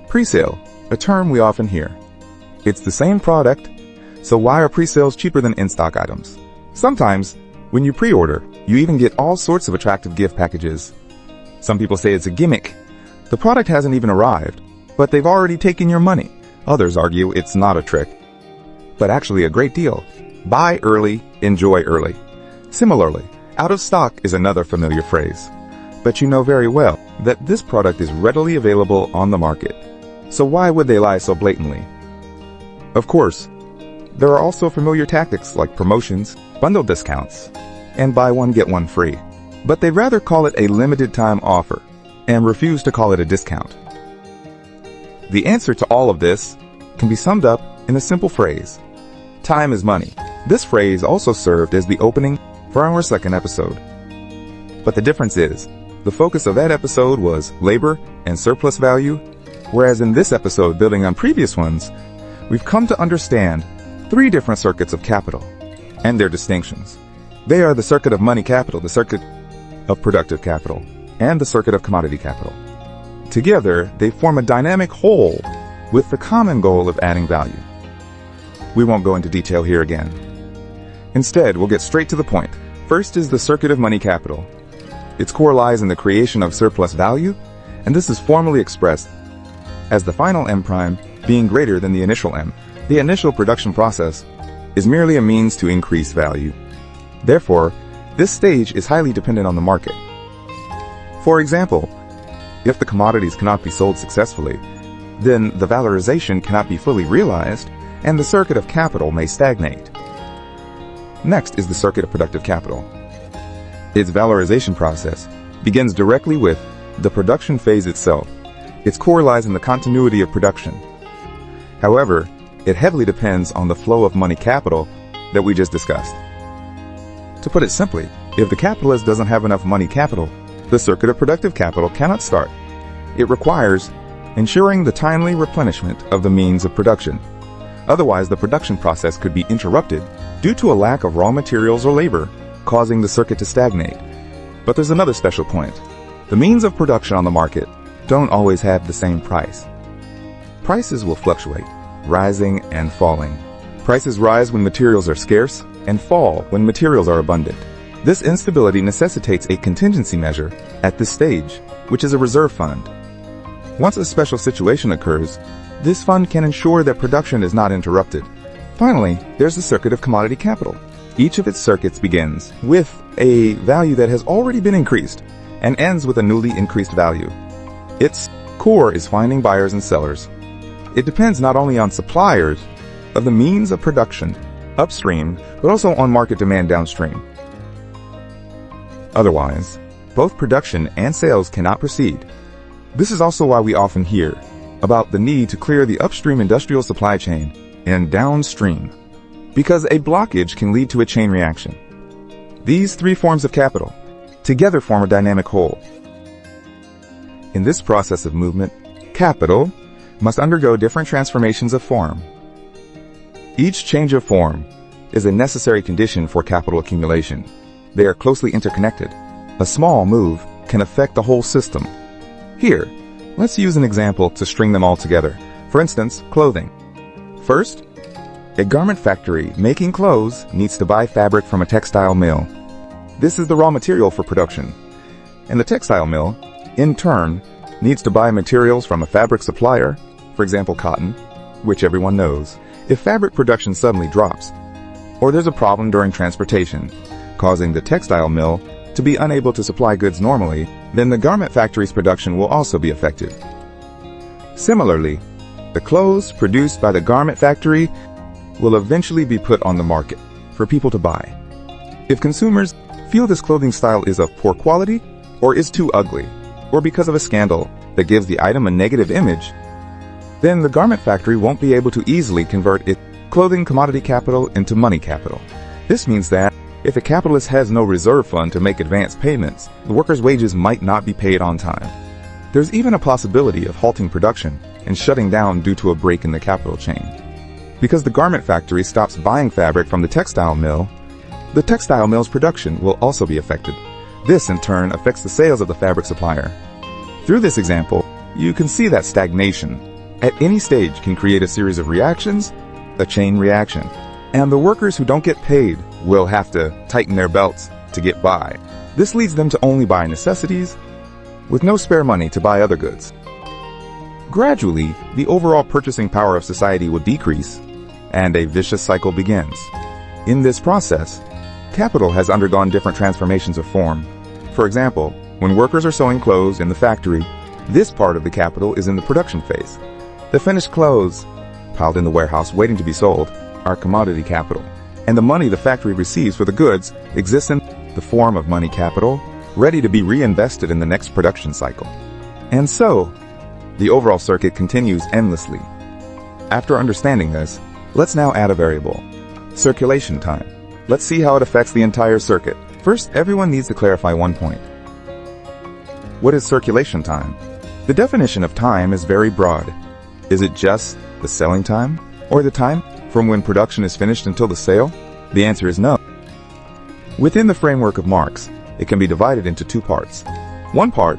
Pre-sale, a term we often hear. It's the same product, so why are pre-sales cheaper than in-stock items? Sometimes, when you pre-order, you even get all sorts of attractive gift packages. Some people say it's a gimmick. The product hasn't even arrived, but they've already taken your money. Others argue it's not a trick, but actually a great deal. Buy early, enjoy early. Similarly, out of stock is another familiar phrase. But you know very well that this product is readily available on the market. So why would they lie so blatantly? Of course, there are also familiar tactics like promotions, bundle discounts, and buy one get one free. But they'd rather call it a limited time offer and refuse to call it a discount. The answer to all of this can be summed up in a simple phrase. Time is money. This phrase also served as the opening for our second episode. But the difference is, the focus of that episode was labor and surplus value, whereas in this episode, building on previous ones, we've come to understand 3 different circuits of capital and their distinctions. They are the circuit of money capital, the circuit of productive capital, and the circuit of commodity capital. Together, they form a dynamic whole with the common goal of adding value. We won't go into detail here again. Instead, we'll get straight to the point. First is the circuit of money capital. Its core lies in the creation of surplus value, and this is formally expressed as the final M prime being greater than the initial M. The initial production process is merely a means to increase value. Therefore, this stage is highly dependent on the market. For example, if the commodities cannot be sold successfully, then the valorization cannot be fully realized, and the circuit of capital may stagnate. Next is the circuit of productive capital. Its valorization process begins directly with the production phase itself. Its core lies in the continuity of production. However, it heavily depends on the flow of money capital that we just discussed. To put it simply, if the capitalist doesn't have enough money capital, the circuit of productive capital cannot start. It requires ensuring the timely replenishment of the means of production. Otherwise, the production process could be interrupted due to a lack of raw materials or labor, causing the circuit to stagnate. But there's another special point. The means of production on the market don't always have the same price. Prices will fluctuate, rising and falling. Prices rise when materials are scarce and fall when materials are abundant. This instability necessitates a contingency measure at this stage, which is a reserve fund. Once a special situation occurs, this fund can ensure that production is not interrupted. Finally, there's the circuit of commodity capital. Each of its circuits begins with a value that has already been increased and ends with a newly increased value. Its core is finding buyers and sellers. It depends not only on suppliers of the means of production upstream, but also on market demand downstream. Otherwise, both production and sales cannot proceed. This is also why we often hear about the need to clear the upstream industrial supply chain and downstream, because a blockage can lead to a chain reaction. These 3 forms of capital together form a dynamic whole. In this process of movement, capital must undergo different transformations of form. Each change of form is a necessary condition for capital accumulation. They are closely interconnected. A small move can affect the whole system. Here, let's use an example to string them all together. For instance, clothing. First, a garment factory making clothes needs to buy fabric from a textile mill. This is the raw material for production. And the textile mill, in turn, needs to buy materials from a fabric supplier, for example cotton, which everyone knows. If fabric production suddenly drops, or there's a problem during transportation, causing the textile mill to be unable to supply goods normally, then the garment factory's production will also be affected. Similarly, the clothes produced by the garment factory will eventually be put on the market for people to buy. If consumers feel this clothing style is of poor quality, or is too ugly, or because of a scandal that gives the item a negative image, then the garment factory won't be able to easily convert its clothing commodity capital into money capital. This means that if a capitalist has no reserve fund to make advance payments, the workers' wages might not be paid on time. There's even a possibility of halting production and shutting down due to a break in the capital chain. Because the garment factory stops buying fabric from the textile mill, the textile mill's production will also be affected. This, in turn, affects the sales of the fabric supplier. Through this example, you can see that stagnation at any stage can create a series of reactions, a chain reaction. And the workers who don't get paid will have to tighten their belts to get by. This leads them to only buy necessities, with no spare money to buy other goods. Gradually, the overall purchasing power of society will decrease, and a vicious cycle begins. In this process, capital has undergone different transformations of form. For example, when workers are sewing clothes in the factory, this part of the capital is in the production phase. The finished clothes, piled in the warehouse waiting to be sold, are commodity capital, and the money the factory receives for the goods exists in the form of money capital, ready to be reinvested in the next production cycle. And so, the overall circuit continues endlessly. After understanding this, let's now add a variable, circulation time. Let's see how it affects the entire circuit. First, everyone needs to clarify one point. What is circulation time? The definition of time is very broad. Is it just the selling time, or the time from when production is finished until the sale? The answer is no. Within the framework of Marx, it can be divided into two parts. One part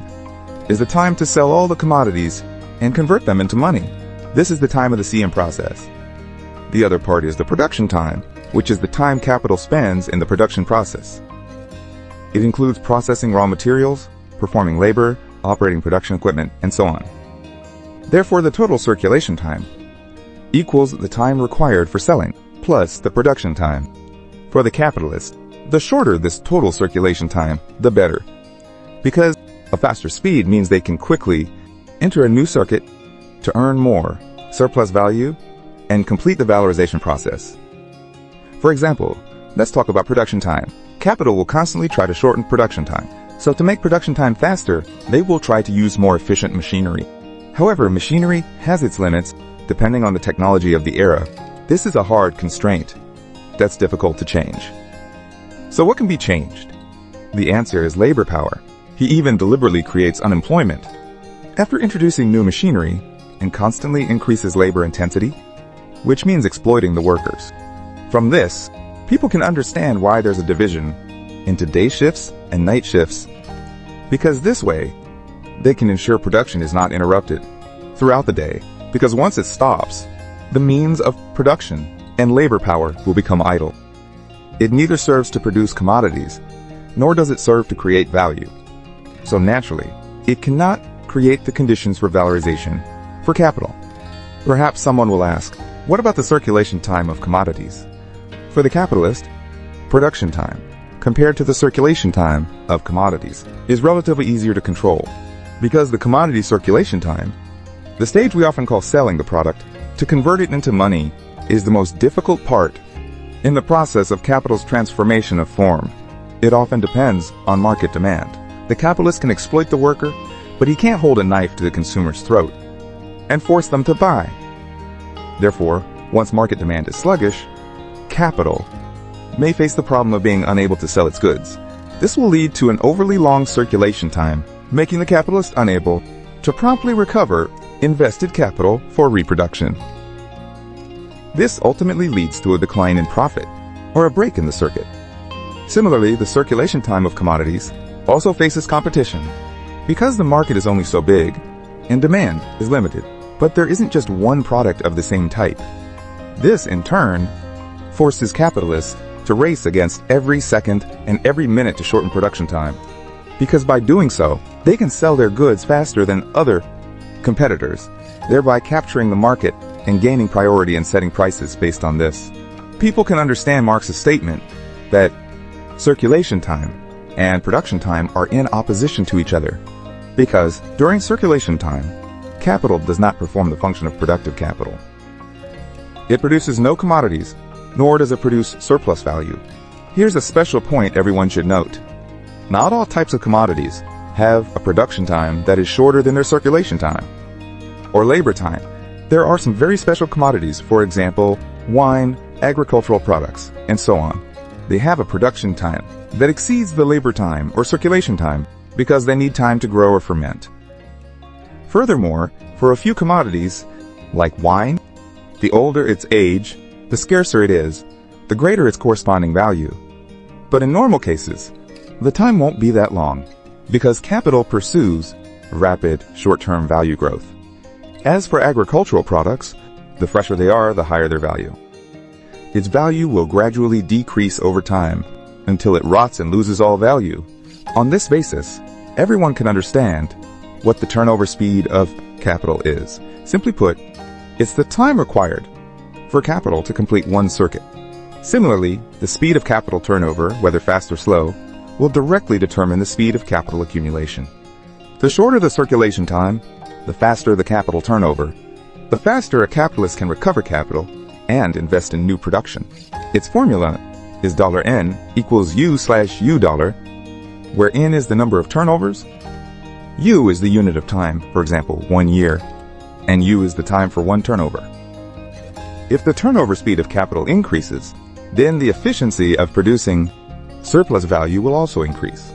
is the time to sell all the commodities and convert them into money. This is the time of the CM process. The other part is the production time, which is the time capital spends in the production process. It includes processing raw materials, performing labor, operating production equipment, and so on. Therefore, the total circulation time equals the time required for selling, plus the production time. For the capitalist, the shorter this total circulation time, the better, because a faster speed means they can quickly enter a new circuit to earn more surplus value and complete the valorization process. For example, let's talk about production time. Capital will constantly try to shorten production time. So to make production time faster, they will try to use more efficient machinery. However, machinery has its limits depending on the technology of the era. This is a hard constraint that's difficult to change. So what can be changed? The answer is labor power. He even deliberately creates unemployment. After introducing new machinery and constantly increases labor intensity, which means exploiting the workers. From this, people can understand why there's a division into day shifts and night shifts, because this way, they can ensure production is not interrupted throughout the day, because once it stops, the means of production and labor power will become idle. It neither serves to produce commodities, nor does it serve to create value. So naturally, it cannot create the conditions for valorization for capital. Perhaps someone will ask, what about the circulation time of commodities? For the capitalist, production time, compared to the circulation time of commodities, is relatively easier to control, because the commodity circulation time, the stage we often call selling the product, to convert it into money, is the most difficult part in the process of capital's transformation of form. It often depends on market demand. The capitalist can exploit the worker, but he can't hold a knife to the consumer's throat and force them to buy. Therefore, once market demand is sluggish, capital may face the problem of being unable to sell its goods. This will lead to an overly long circulation time, making the capitalist unable to promptly recover invested capital for reproduction. This ultimately leads to a decline in profit, or a break in the circuit. Similarly, the circulation time of commodities also faces competition, because the market is only so big, and demand is limited. But there isn't just one product of the same type. This, in turn, forces capitalists to race against every second and every minute to shorten production time, because by doing so, they can sell their goods faster than other competitors, thereby capturing the market and gaining priority and setting prices based on this. People can understand Marx's statement that circulation time and production time are in opposition to each other, because during circulation time, capital does not perform the function of productive capital. It produces no commodities, nor does it produce surplus value. Here's a special point everyone should note. Not all types of commodities have a production time that is shorter than their circulation time, or labor time. There are some very special commodities, for example, wine, agricultural products, and so on. They have a production time that exceeds the labor time or circulation time because they need time to grow or ferment. Furthermore, for a few commodities, like wine, the older its age, the scarcer it is, the greater its corresponding value. But in normal cases, the time won't be that long, because capital pursues rapid short-term value growth. As for agricultural products, the fresher they are, the higher their value. Its value will gradually decrease over time until it rots and loses all value. On this basis, everyone can understand what the turnover speed of capital is. Simply put, it's the time required for capital to complete one circuit. Similarly, the speed of capital turnover, whether fast or slow, will directly determine the speed of capital accumulation. The shorter the circulation time, the faster the capital turnover, the faster a capitalist can recover capital and invest in new production. Its formula is $N equals U/U dollar, where N is the number of turnovers, U is the unit of time, for example, 1 year, and U is the time for one turnover. If the turnover speed of capital increases, then the efficiency of producing surplus value will also increase.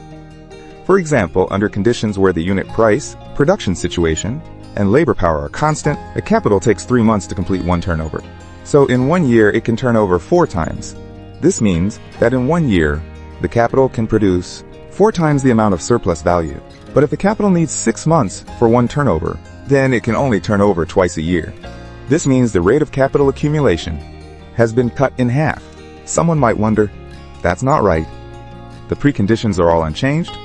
For example, under conditions where the unit price, production situation, and labor power are constant, a capital takes 3 months to complete one turnover. So in 1 year, it can turn over 4 times. This means that in 1 year, the capital can produce 4 times the amount of surplus value. But if the capital needs 6 months for one turnover, then it can only turn over twice a year. This means the rate of capital accumulation has been cut in half. Someone might wonder, that's not right. The preconditions are all unchanged,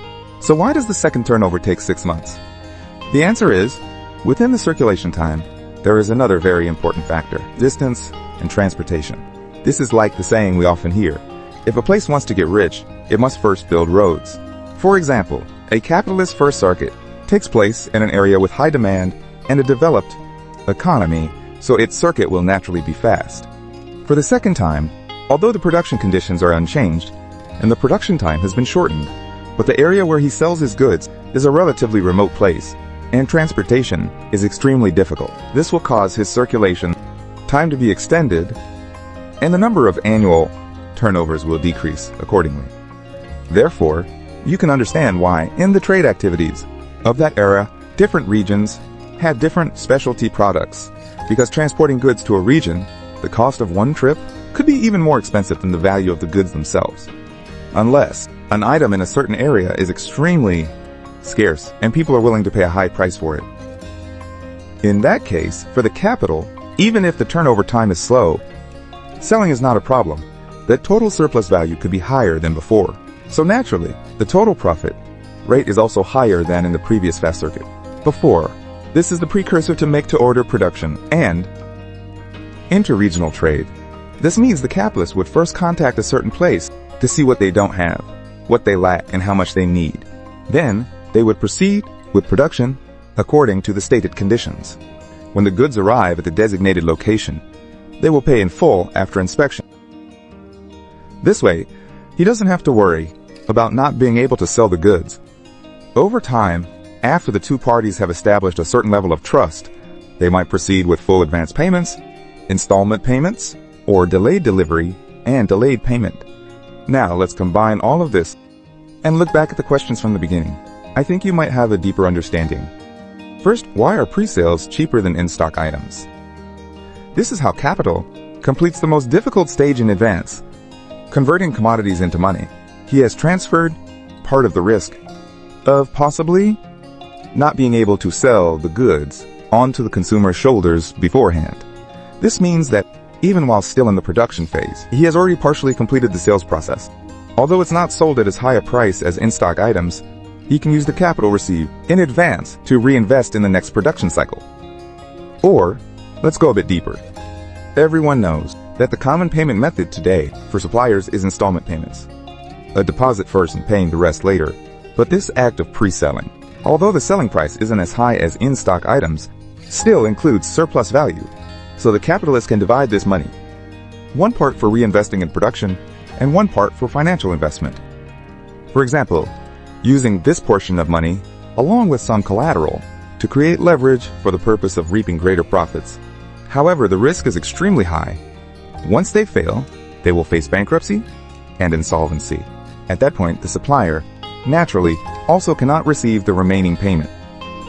so why does the second turnover take 6 months? The answer is, within the circulation time, there is another very important factor: distance and transportation. This is like the saying we often hear: if a place wants to get rich, it must first build roads. For example, a capitalist first circuit takes place in an area with high demand and a developed economy, so its circuit will naturally be fast. For the second time, although the production conditions are unchanged and the production time has been shortened, but the area where he sells his goods is a relatively remote place, and transportation is extremely difficult. This will cause his circulation time to be extended, and the number of annual turnovers will decrease accordingly. Therefore, you can understand why, in the trade activities of that era, different regions had different specialty products, because transporting goods to a region, the cost of one trip could be even more expensive than the value of the goods themselves, unless an item in a certain area is extremely scarce and people are willing to pay a high price for it. In that case, for the capital, even if the turnover time is slow, selling is not a problem. The total surplus value could be higher than before. So naturally, the total profit rate is also higher than in the previous fast circuit. Before, this is the precursor to make-to-order production and interregional trade. This means the capitalist would first contact a certain place to see what they don't have, what they lack, and how much they need. Then, they would proceed with production according to the stated conditions. When the goods arrive at the designated location, they will pay in full after inspection. This way, he doesn't have to worry about not being able to sell the goods. Over time, after the two parties have established a certain level of trust, they might proceed with full advance payments, installment payments, or delayed delivery and delayed payment. Now let's combine all of this and look back at the questions from the beginning. I think you might have a deeper understanding. First, why are pre-sales cheaper than in-stock items? This is how capital completes the most difficult stage in advance, converting commodities into money. He has transferred part of the risk of possibly not being able to sell the goods onto the consumer's shoulders beforehand. This means that even while still in the production phase, he has already partially completed the sales process. Although it's not sold at as high a price as in-stock items, he can use the capital received in advance to reinvest in the next production cycle. Or, let's go a bit deeper. Everyone knows that the common payment method today for suppliers is installment payments. A deposit first and paying the rest later. But this act of pre-selling, although the selling price isn't as high as in-stock items, still includes surplus value. So the capitalist can divide this money, one part for reinvesting in production and one part for financial investment. For example, using this portion of money along with some collateral to create leverage for the purpose of reaping greater profits. However, the risk is extremely high. Once they fail, they will face bankruptcy and insolvency. At that point, the supplier, naturally, also cannot receive the remaining payment.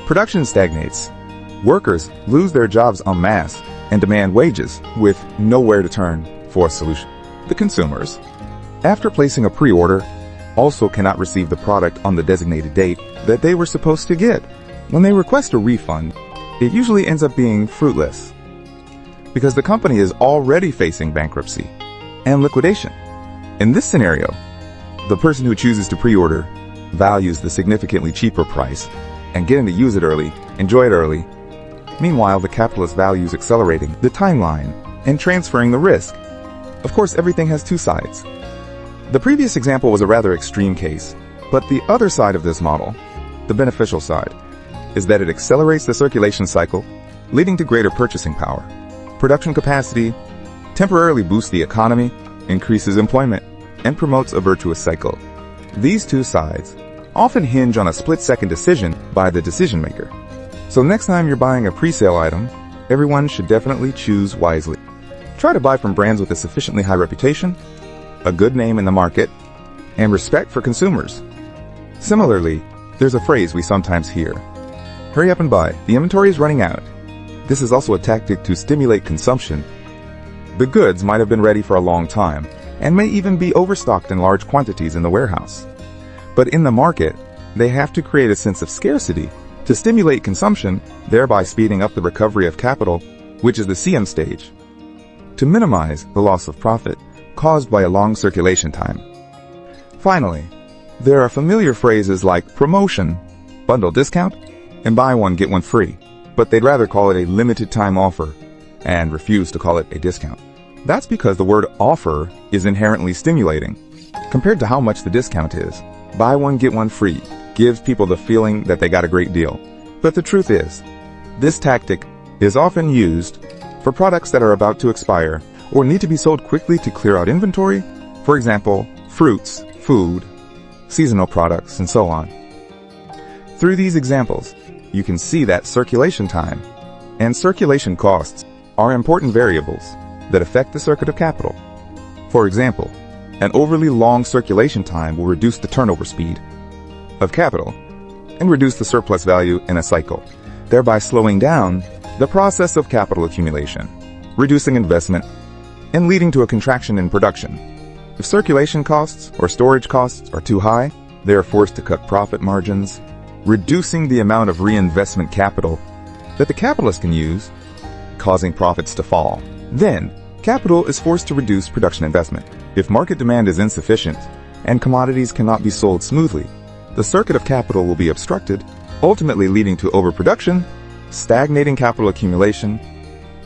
Production stagnates. Workers lose their jobs en masse and demand wages with nowhere to turn for a solution. The consumers, after placing a pre-order, also cannot receive the product on the designated date that they were supposed to get. When they request a refund, it usually ends up being fruitless because the company is already facing bankruptcy and liquidation. In this scenario, the person who chooses to pre-order values the significantly cheaper price and getting to use it early, enjoy it early. Meanwhile, the capitalist values accelerating the timeline and transferring the risk. Of course, everything has two sides. The previous example was a rather extreme case, but the other side of this model, the beneficial side, is that it accelerates the circulation cycle, leading to greater purchasing power. Production capacity temporarily boosts the economy, increases employment, and promotes a virtuous cycle. These two sides often hinge on a split-second decision by the decision maker. So next time you're buying a pre-sale item, everyone should definitely choose wisely. Try to buy from brands with a sufficiently high reputation, a good name in the market, and respect for consumers. Similarly, there's a phrase we sometimes hear: hurry up and buy, the inventory is running out. This is also a tactic to stimulate consumption. The goods might have been ready for a long time and may even be overstocked in large quantities in the warehouse. But in the market, they have to create a sense of scarcity to stimulate consumption, thereby speeding up the recovery of capital, which is the CM stage, to minimize the loss of profit caused by a long circulation time. Finally, there are familiar phrases like promotion, bundle discount, and buy one get one free, but they'd rather call it a limited time offer and refuse to call it a discount. That's because the word offer is inherently stimulating. Compared to how much the discount is, buy one get one free gives people the feeling that they got a great deal. But the truth is, this tactic is often used for products that are about to expire or need to be sold quickly to clear out inventory. For example, fruits, food, seasonal products, and so on. Through these examples, you can see that circulation time and circulation costs are important variables that affect the circuit of capital. For example, an overly long circulation time will reduce the turnover speed of capital and reduce the surplus value in a cycle, thereby slowing down the process of capital accumulation, reducing investment, and leading to a contraction in production. If circulation costs or storage costs are too high, they are forced to cut profit margins, reducing the amount of reinvestment capital that the capitalist can use, causing profits to fall. Then, capital is forced to reduce production investment. If market demand is insufficient and commodities cannot be sold smoothly, the circuit of capital will be obstructed, ultimately leading to overproduction, stagnating capital accumulation,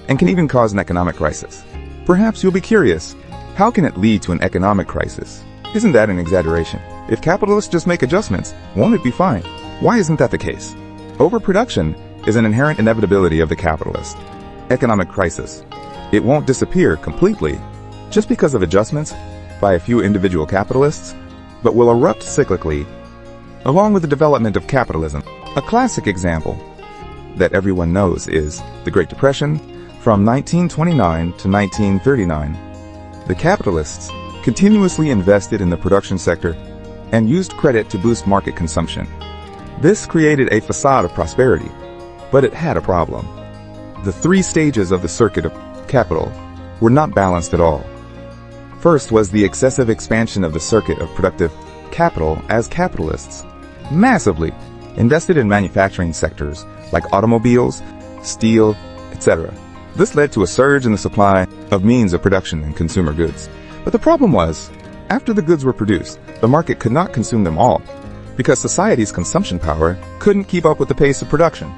and can even cause an economic crisis. Perhaps you'll be curious, how can it lead to an economic crisis? Isn't that an exaggeration? If capitalists just make adjustments, won't it be fine? Why isn't that the case? Overproduction is an inherent inevitability of the capitalist economic crisis. It won't disappear completely just because of adjustments by a few individual capitalists, but will erupt cyclically along with the development of capitalism. A classic example that everyone knows is the Great Depression from 1929 to 1939. The capitalists continuously invested in the production sector and used credit to boost market consumption. This created a facade of prosperity, but it had a problem. The three stages of the circuit of capital were not balanced at all. First was the excessive expansion of the circuit of productive capital as capitalists massively invested in manufacturing sectors like automobiles, steel, etc. This led to a surge in the supply of means of production and consumer goods. But the problem was, after the goods were produced, the market could not consume them all because society's consumption power couldn't keep up with the pace of production.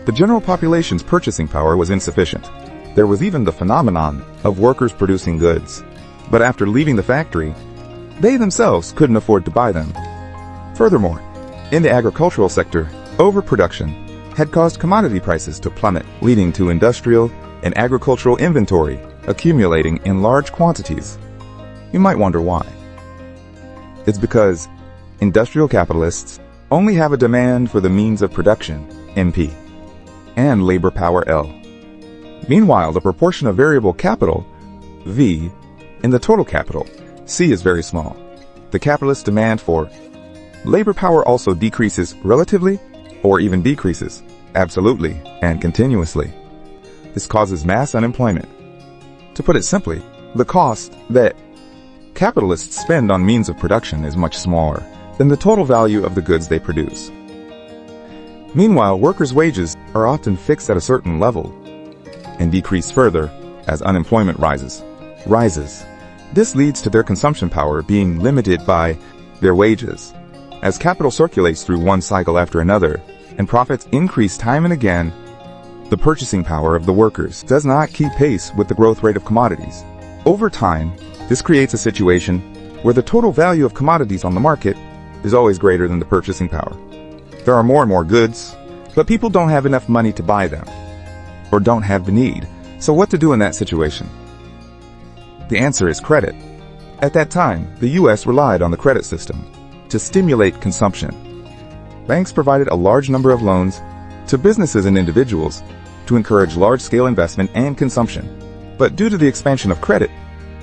The general population's purchasing power was insufficient. There was even the phenomenon of workers producing goods, but after leaving the factory, they themselves couldn't afford to buy them. Furthermore, in the agricultural sector, overproduction had caused commodity prices to plummet, leading to industrial and agricultural inventory accumulating in large quantities. You might wonder why. It's because industrial capitalists only have a demand for the means of production, MP, and labor power, L. Meanwhile, the proportion of variable capital, V, in the total capital, C, is very small. The capitalist demand for labor power also decreases relatively, or even decreases, absolutely and continuously. This causes mass unemployment. To put it simply, the cost that capitalists spend on means of production is much smaller than the total value of the goods they produce. Meanwhile, workers' wages are often fixed at a certain level and decrease further as unemployment rises. This leads to their consumption power being limited by their wages. As capital circulates through one cycle after another and profits increase time and again, the purchasing power of the workers does not keep pace with the growth rate of commodities. Over time, this creates a situation where the total value of commodities on the market is always greater than the purchasing power. There are more and more goods, but people don't have enough money to buy them, or don't have the need. So what to do in that situation? The answer is credit. At that time, the U.S. relied on the credit system to stimulate consumption. Banks provided a large number of loans to businesses and individuals to encourage large-scale investment and consumption. But due to the expansion of credit,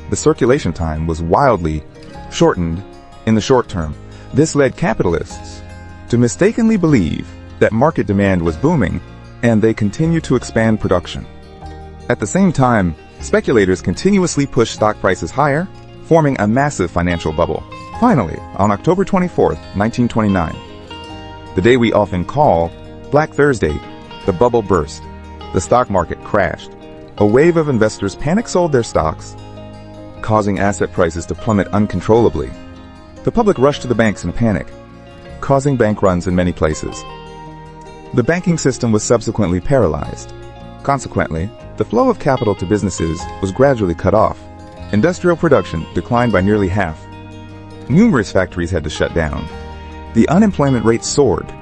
the circulation time was wildly shortened in the short term. This led capitalists to mistakenly believe that market demand was booming, and they continued to expand production. At the same time, speculators continuously pushed stock prices higher, forming a massive financial bubble. Finally, on October 24, 1929, the day we often call Black Thursday, the bubble burst. The stock market crashed. A wave of investors panic-sold their stocks, causing asset prices to plummet uncontrollably. The public rushed to the banks in panic, causing bank runs in many places. The banking system was subsequently paralyzed. Consequently, the flow of capital to businesses was gradually cut off. Industrial production declined by nearly half. Numerous factories had to shut down. The unemployment rate soared.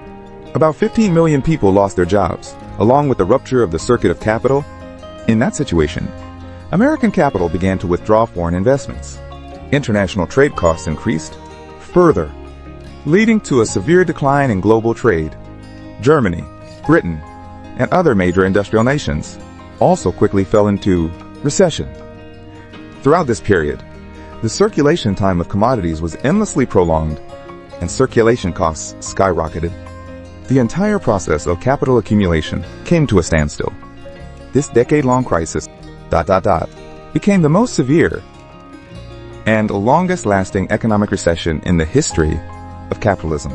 About 15 million people lost their jobs, along with the rupture of the circuit of capital. In that situation, American capital began to withdraw foreign investments. International trade costs increased further, leading to a severe decline in global trade. Germany, Britain, and other major industrial nations also quickly fell into recession. Throughout this period, the circulation time of commodities was endlessly prolonged, and circulation costs skyrocketed. The entire process of capital accumulation came to a standstill. This decade-long crisis, became the most severe and longest-lasting economic recession in the history of capitalism.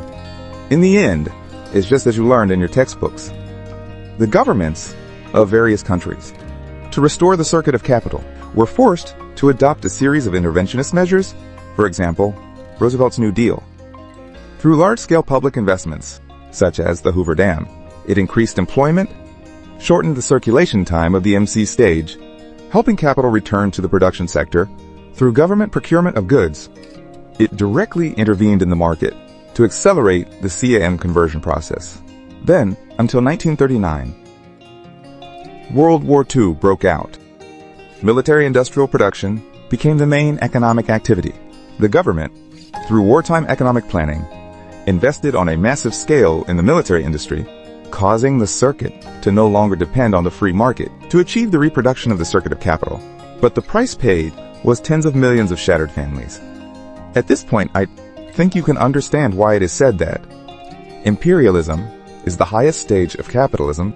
In the end, it's just as you learned in your textbooks. The governments of various countries, to restore the circuit of capital, were forced to adopt a series of interventionist measures. For example, Roosevelt's New Deal. Through large-scale public investments, such as the Hoover Dam, it increased employment, shortened the circulation time of the MC stage, helping capital return to the production sector. Through government procurement of goods, it directly intervened in the market to accelerate the CAM conversion process. Then, until 1939, World War II broke out. Military-industrial production became the main economic activity. The government, through wartime economic planning, invested on a massive scale in the military industry, causing the circuit to no longer depend on the free market to achieve the reproduction of the circuit of capital. But the price paid was tens of millions of shattered families. At this point, I think you can understand why it is said that imperialism is the highest stage of capitalism